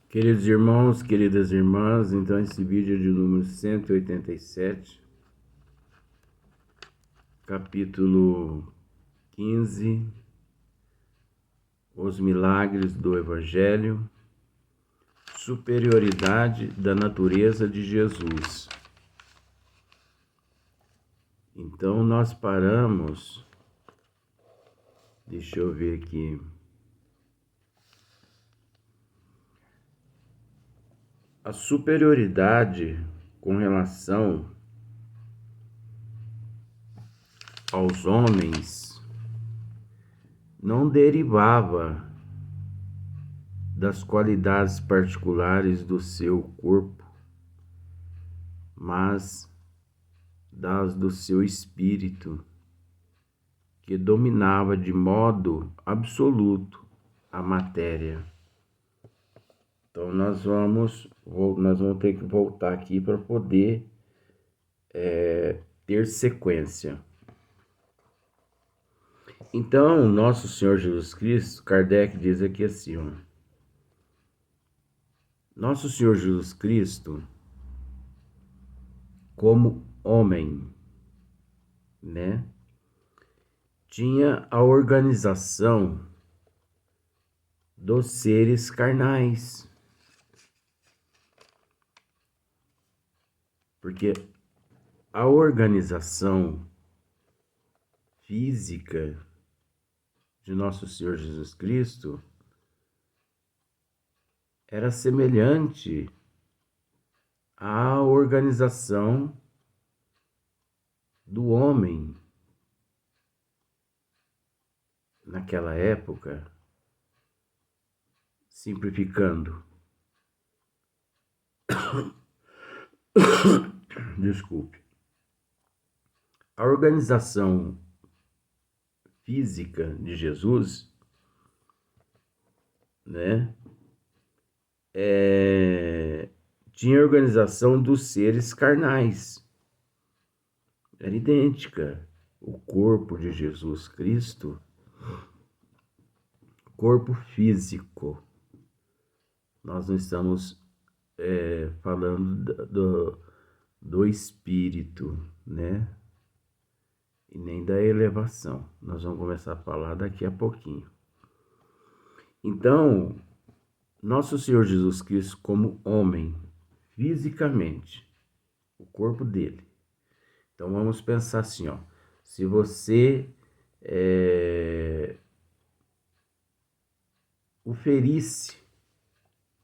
Queridos irmãos, queridas irmãs, então esse vídeo é de número 187, capítulo 15, os milagres do Evangelho, superioridade da natureza de Jesus. Então nós paramos, deixa eu ver aqui, a superioridade com relação aos homens não derivava das qualidades particulares do seu corpo, mas das do seu espírito, que dominava de modo absoluto a matéria. Então nós vamos ter que voltar aqui para poder ter sequência. Então, nosso Senhor Jesus Cristo, Kardec diz aqui assim, ó, nosso Senhor Jesus Cristo, como homem, né, tinha a organização dos seres carnais. Porque a organização física de nosso Senhor Jesus Cristo era semelhante à organização do homem naquela época, simplificando. Desculpe. A organização física de Jesus, né, tinha a organização dos seres carnais. Era idêntica. O corpo de Jesus Cristo, corpo físico. Nós não estamos falando do espírito, né? E nem da elevação. Nós vamos começar a falar daqui a pouquinho. Então, nosso Senhor Jesus Cristo, como homem, fisicamente, o corpo dele. Então, vamos pensar assim, ó. Se você o ferisse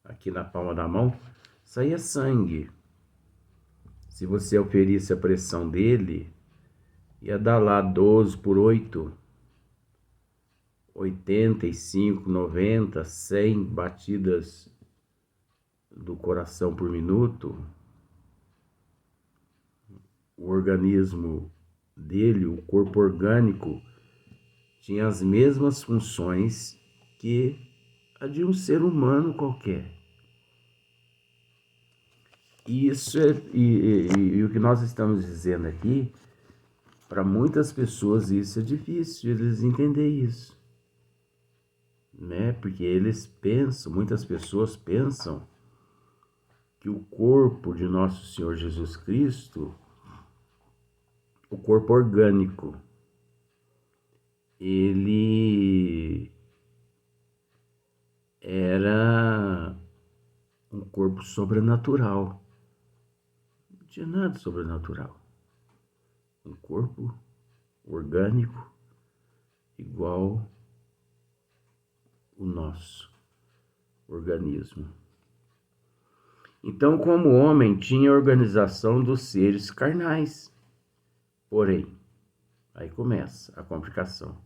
aqui na palma da mão, saía sangue. Se você oferisse a pressão dele, ia dar lá 12 por 8, 85, 90, 100 batidas do coração por minuto. O organismo dele, o corpo orgânico, tinha as mesmas funções que a de um ser humano qualquer. E o que nós estamos dizendo aqui, para muitas pessoas isso é difícil eles entender isso, né? Porque eles pensam, muitas pessoas pensam que o corpo de nosso Senhor Jesus Cristo, o corpo orgânico, ele era um corpo sobrenatural. Não tinha nada sobrenatural. Um corpo orgânico igual o nosso organismo. Então, como homem, tinha a organização dos seres carnais. Porém, aí começa a complicação.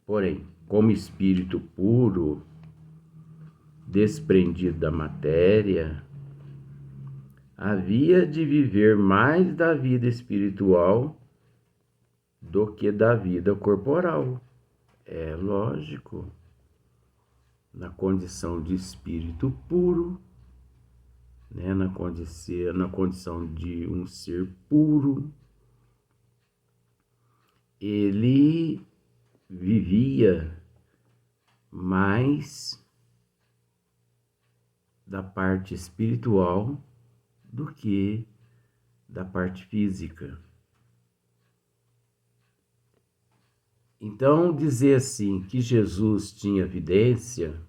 Porém, como espírito puro, desprendido da matéria, havia de viver mais da vida espiritual do que da vida corporal. É lógico. Na condição de espírito puro, né, na condição de um ser puro, ele vivia mais da parte espiritual do que da parte física. Então, dizer assim que Jesus tinha vidência,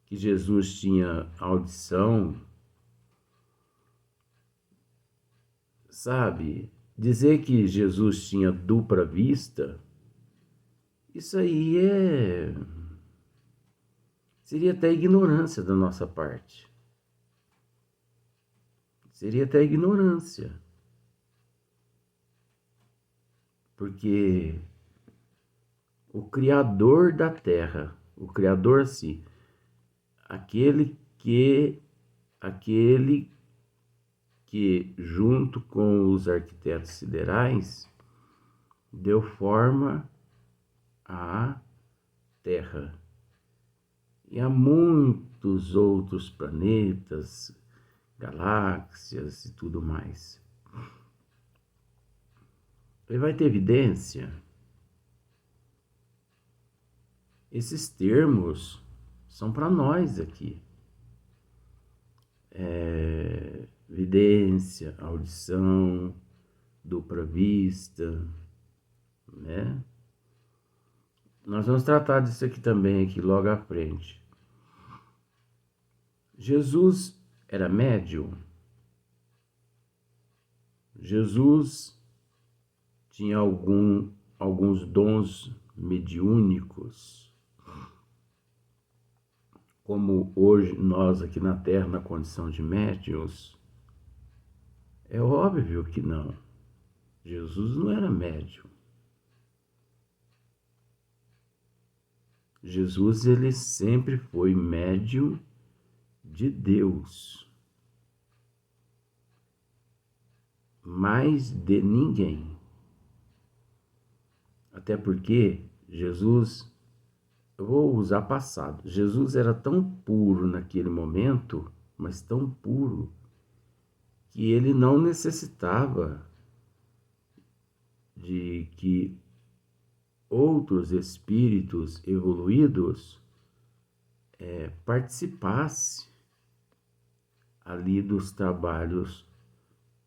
que Jesus tinha audição, sabe? Dizer que Jesus tinha dupla vista, isso aí seria até ignorância da nossa parte. Seria até ignorância. Porque o Criador da Terra, o Criador assim, aquele que junto com os arquitetos siderais deu forma à Terra e a muitos outros planetas, galáxias e tudo mais. Ele vai ter evidência. Esses termos são para nós aqui. Vidência, audição, dupla vista, né? Nós vamos tratar disso aqui também, aqui logo à frente. Jesus era médium. Jesus tinha alguns dons mediúnicos, como hoje nós aqui na Terra, na condição de médiuns. É óbvio que não. Jesus não era médium. Jesus, ele sempre foi médium de Deus. Mais de ninguém. Até porque Jesus, eu vou usar passado, Jesus era tão puro naquele momento, mas tão puro, que ele não necessitava de que outros espíritos evoluídos participassem ali dos trabalhos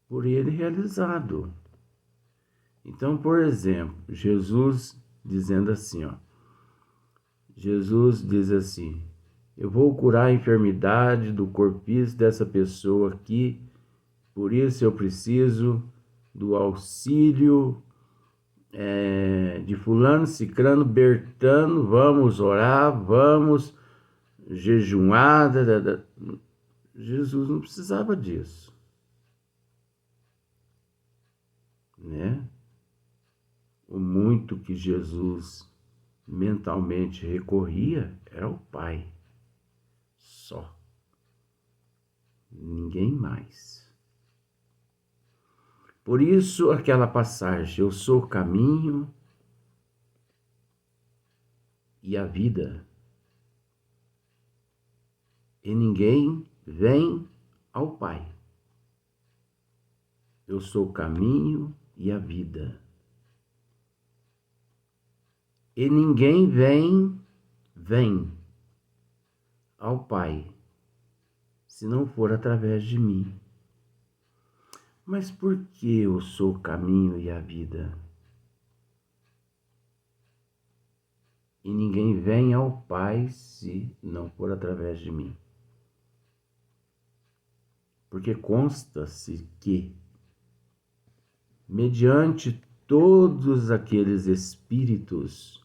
por ele realizado. Então, por exemplo, Jesus dizendo assim, Jesus diz assim: eu vou curar a enfermidade do corpício dessa pessoa aqui, por isso eu preciso do auxílio de fulano, cicrano, bertano, vamos orar, vamos jejuar. Jesus não precisava disso, né? O muito que Jesus mentalmente recorria era o Pai, só, ninguém mais. Por isso aquela passagem, eu sou o caminho e a vida, e ninguém vem ao Pai. Eu sou o caminho e a vida. E ninguém vem ao Pai, se não for através de mim. Mas por que eu sou o caminho e a vida? E ninguém vem ao Pai se não for através de mim. Porque consta-se que, mediante todos aqueles espíritos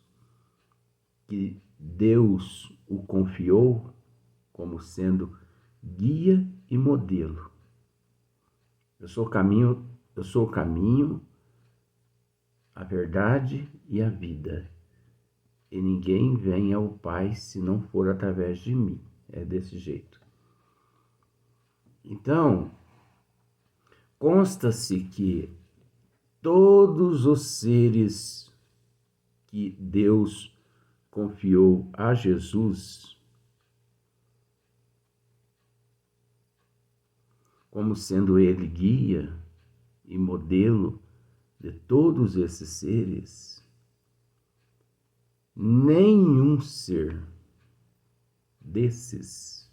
que Deus o confiou como sendo guia e modelo. Eu sou o caminho, a verdade e a vida. E ninguém vem ao Pai se não for através de mim. É desse jeito. Então, consta-se que todos os seres que Deus confiou a Jesus como sendo ele guia e modelo de todos esses seres, nenhum ser desses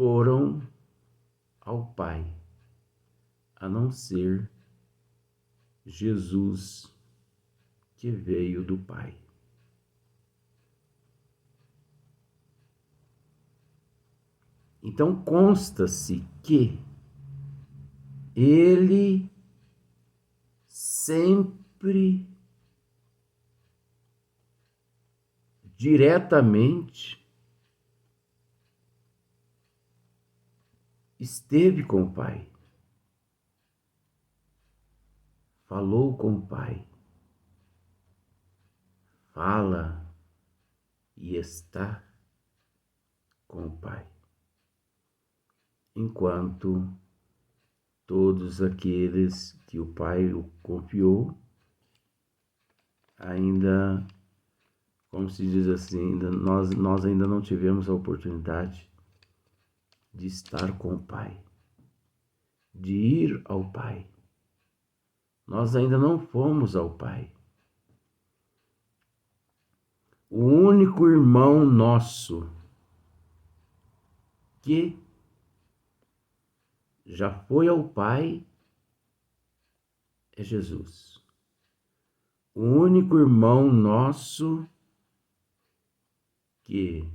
foram ao Pai, a não ser Jesus, que veio do Pai. Então consta-se que ele sempre diretamente esteve com o Pai, falou com o Pai, fala e está com o Pai, enquanto todos aqueles que o Pai o confiou ainda, como se diz assim, nós ainda não tivemos a oportunidade de estar com o Pai, de ir ao Pai. Nós ainda não fomos ao Pai. O único irmão nosso que já foi ao Pai é Jesus. O único irmão nosso que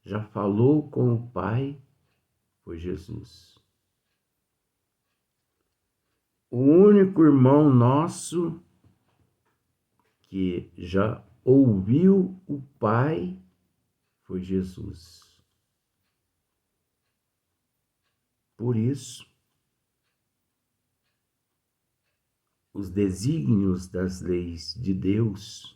já falou com o Pai foi Jesus. O único irmão nosso que já ouviu o Pai foi Jesus. Por isso, os desígnios das leis de Deus,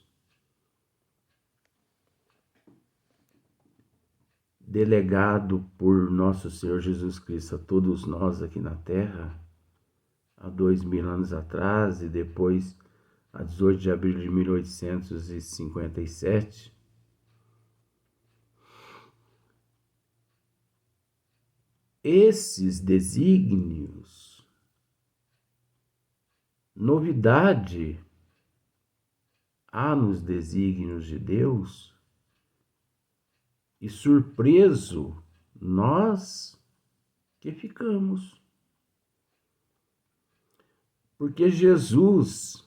delegado por nosso Senhor Jesus Cristo a todos nós aqui na Terra, há 2000 anos atrás, e depois, a 18 de abril de 1857, esses desígnios, novidade há nos desígnios de Deus, e surpreso nós que ficamos. Porque Jesus,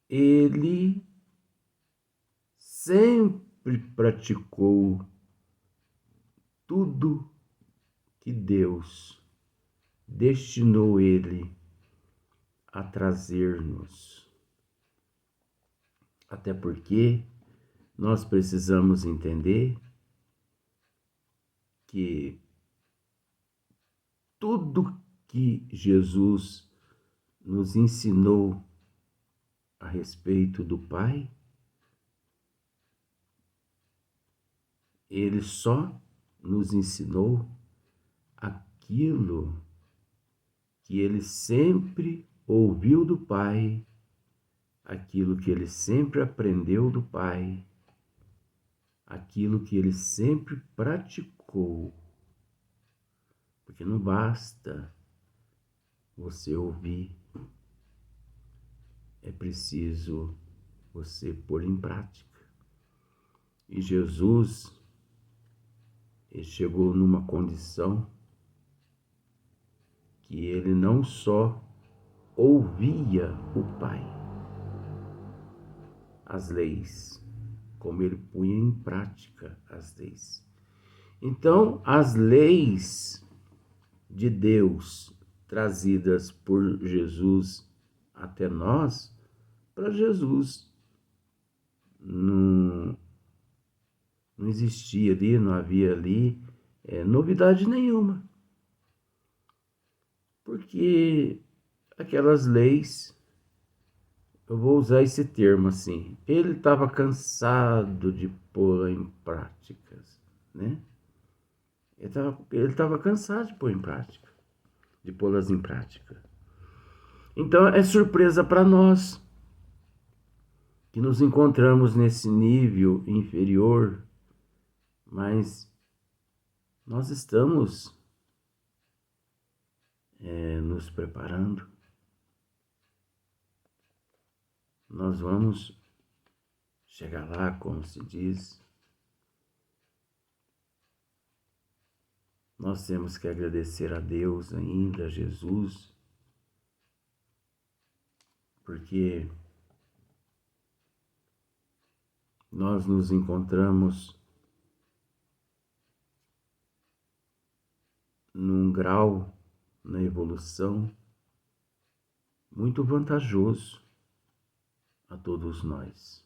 ele sempre praticou tudo que Deus destinou ele a trazer-nos. Até porque nós precisamos entender que tudo que Jesus nos ensinou a respeito do Pai, ele só nos ensinou aquilo que ele sempre ouviu do Pai, aquilo que ele sempre aprendeu do Pai, aquilo que ele sempre praticou. Porque não basta você ouvir, é preciso você pôr em prática. E Jesus, ele chegou numa condição que ele não só ouvia o Pai, as leis, como ele punha em prática as leis. Então, as leis de Deus trazidas por Jesus até nós, para Jesus não existia ali, não havia ali novidade nenhuma. Porque aquelas leis, eu vou usar esse termo assim, ele estava cansado de pôr em práticas, né? Ele estava cansado de pôr em prática, de pô-las em prática. Então é surpresa para nós que nos encontramos nesse nível inferior, mas nós estamos nos preparando. Nós vamos chegar lá, como se diz, Nós temos que agradecer a Deus ainda, a Jesus, porque nós nos encontramos num grau na evolução muito vantajoso a todos nós.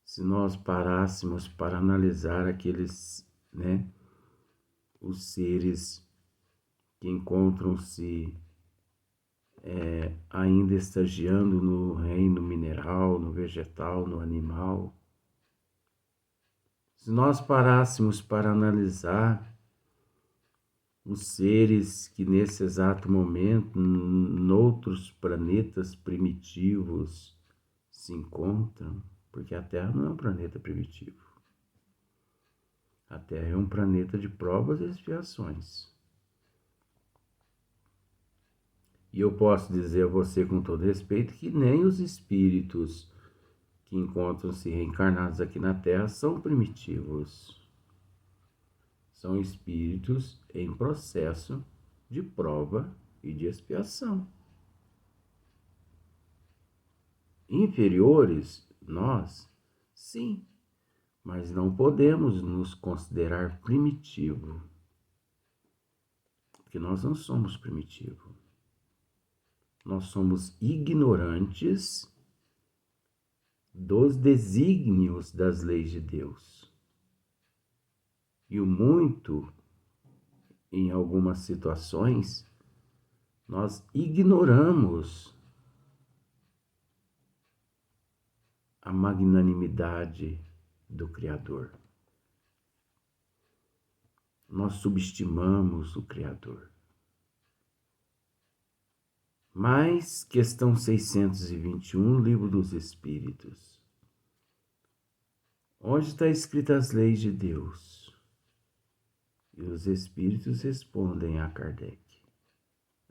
Se nós parássemos para analisar aqueles, os seres que encontram-se ainda estagiando no reino mineral, no vegetal, no animal, se nós parássemos para analisar os seres que nesse exato momento, noutros planetas primitivos, se encontram, porque a Terra não é um planeta primitivo. A Terra é um planeta de provas e expiações. E eu posso dizer a você com todo respeito que nem os espíritos que encontram-se reencarnados aqui na Terra são primitivos. São espíritos em processo de prova e de expiação. Inferiores, nós, sim, mas não podemos nos considerar primitivo, porque nós não somos primitivos. Nós somos ignorantes dos desígnios das leis de Deus. E o muito, em algumas situações, nós ignoramos a magnanimidade do Criador. Nós subestimamos o Criador. Mas, questão 621, Livro dos Espíritos. Onde está escritas as leis de Deus? E os Espíritos respondem a Kardec,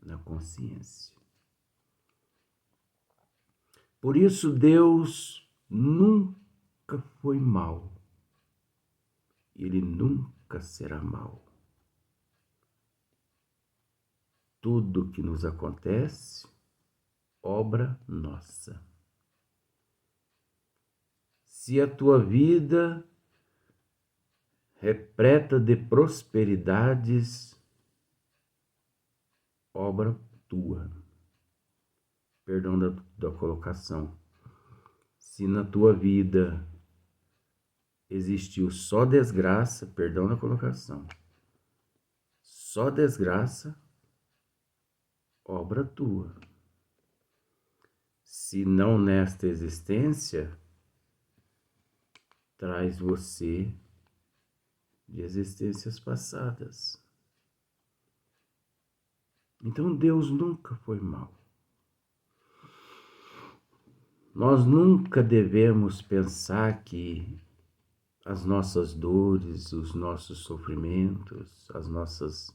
na consciência. Por isso, Deus nunca foi mau. Ele nunca será mau. Tudo que nos acontece, obra nossa. Se a tua vida repleta de prosperidades, obra tua. Perdão da colocação. Se na tua vida existiu só desgraça, perdão da colocação, só desgraça, obra tua. Se não nesta existência, traz você de existências passadas. Então Deus nunca foi mau. Nós nunca devemos pensar que as nossas dores, os nossos sofrimentos, as nossas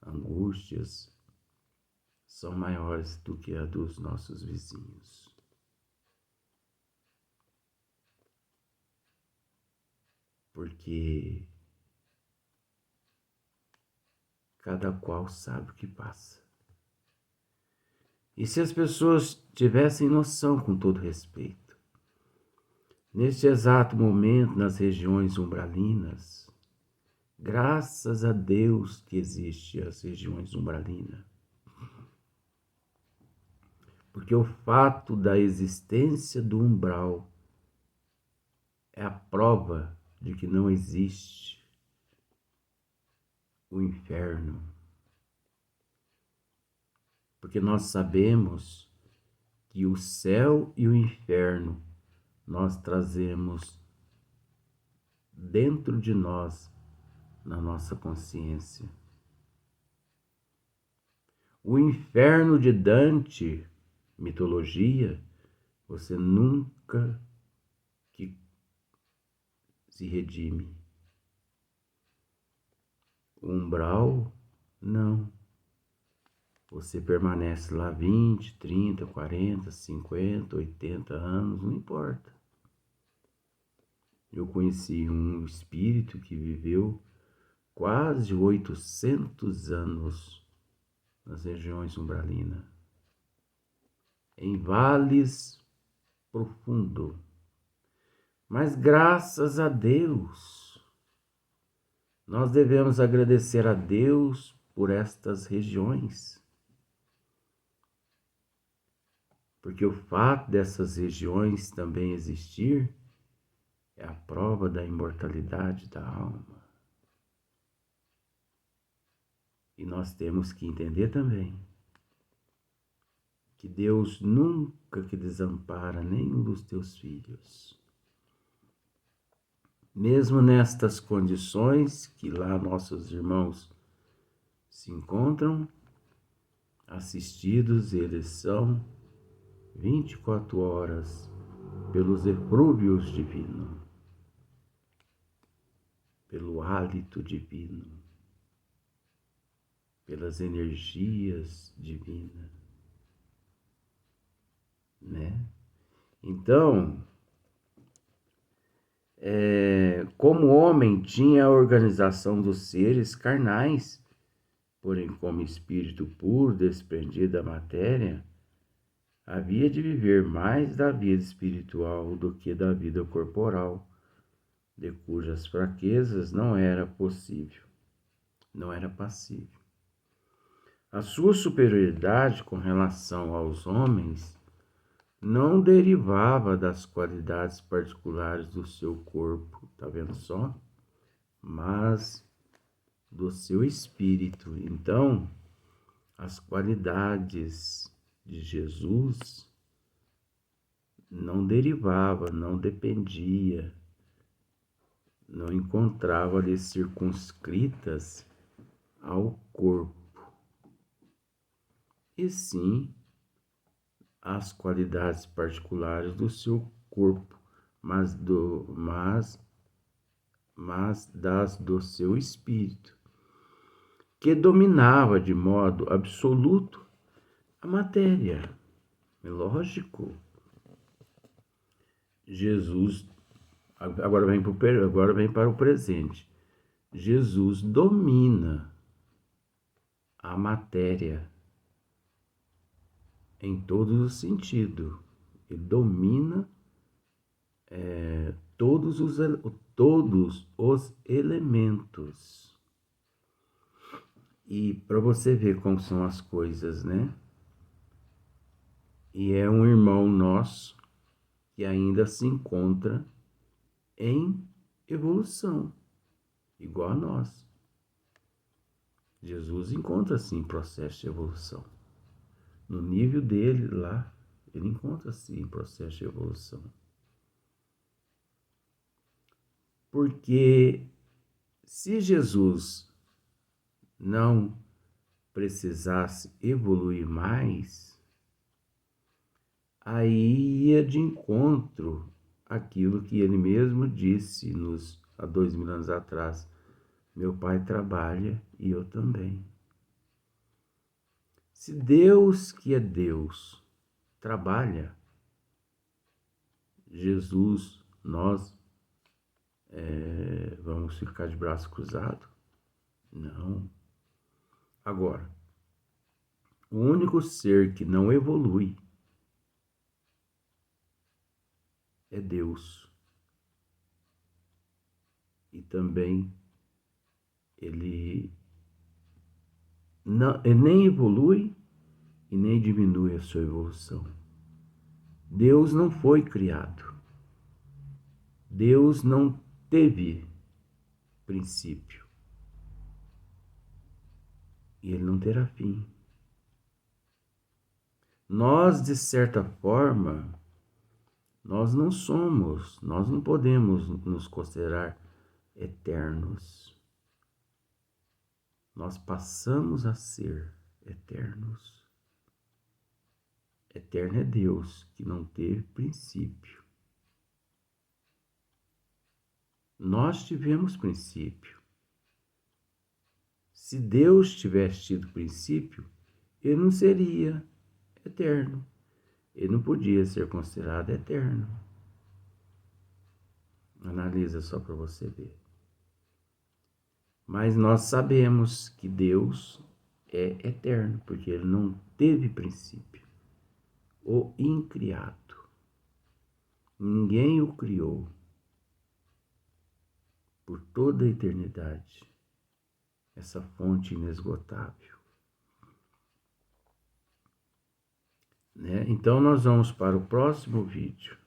angústias são maiores do que a dos nossos vizinhos. Porque cada qual sabe o que passa. E se as pessoas tivessem noção, com todo respeito, neste exato momento, nas regiões umbralinas, graças a Deus que existem as regiões umbralinas, porque o fato da existência do umbral é a prova de que não existe o inferno. Porque nós sabemos que o céu e o inferno nós trazemos dentro de nós, na nossa consciência. O inferno de Dante, mitologia, você nunca que se redime. O umbral, não. Você permanece lá 20, 30, 40, 50, 80 anos, não importa. Eu conheci um espírito que viveu quase 800 anos nas regiões umbralinas, em vales profundos. Mas graças a Deus, nós devemos agradecer a Deus por estas regiões. Porque o fato dessas regiões também existir é a prova da imortalidade da alma. E nós temos que entender também que Deus nunca que desampara nenhum dos teus filhos. Mesmo nestas condições que lá nossos irmãos se encontram, assistidos, eles são 24 horas pelos eflúvios divinos, pelo hálito divino, pelas energias divinas, né? Então, como homem tinha a organização dos seres carnais, porém como espírito puro desprendido da matéria, havia de viver mais da vida espiritual do que da vida corporal, de cujas fraquezas não era passível. A sua superioridade com relação aos homens não derivava das qualidades particulares do seu corpo, tá vendo só? Mas do seu espírito. Então, as qualidades de Jesus não derivava, não dependia, não encontrava ali circunscritas ao corpo, e sim as qualidades particulares do seu corpo, mas das do seu espírito, que dominava de modo absoluto a matéria. É lógico. Jesus, agora vem para o presente. Jesus domina a matéria em todos os sentidos. Ele domina todos os elementos. E para você ver como são as coisas, né? E é um irmão nosso que ainda se encontra em evolução, igual a nós. Jesus encontra-se em processo de evolução. No nível dele lá, ele encontra-se em processo de evolução. Porque se Jesus não precisasse evoluir mais, aí ia de encontro àquilo que ele mesmo disse há 2000 anos atrás: meu pai trabalha e eu também. Se Deus, que é Deus, trabalha, Jesus, nós vamos ficar de braço cruzado? Não. Agora, o único ser que não evolui é Deus. E também ele nem evolui e nem diminui a sua evolução. Deus não foi criado. Deus não teve princípio. E ele não terá fim. Nós, de certa forma, nós não podemos nos considerar eternos. Nós passamos a ser eternos. Eterno é Deus, que não teve princípio. Nós tivemos princípio. Se Deus tivesse tido princípio, ele não seria eterno. Ele não podia ser considerado eterno. Analisa só para você ver. Mas nós sabemos que Deus é eterno, porque ele não teve princípio. O incriado. Ninguém o criou por toda a eternidade. Essa fonte inesgotável. Né? Então nós vamos para o próximo vídeo.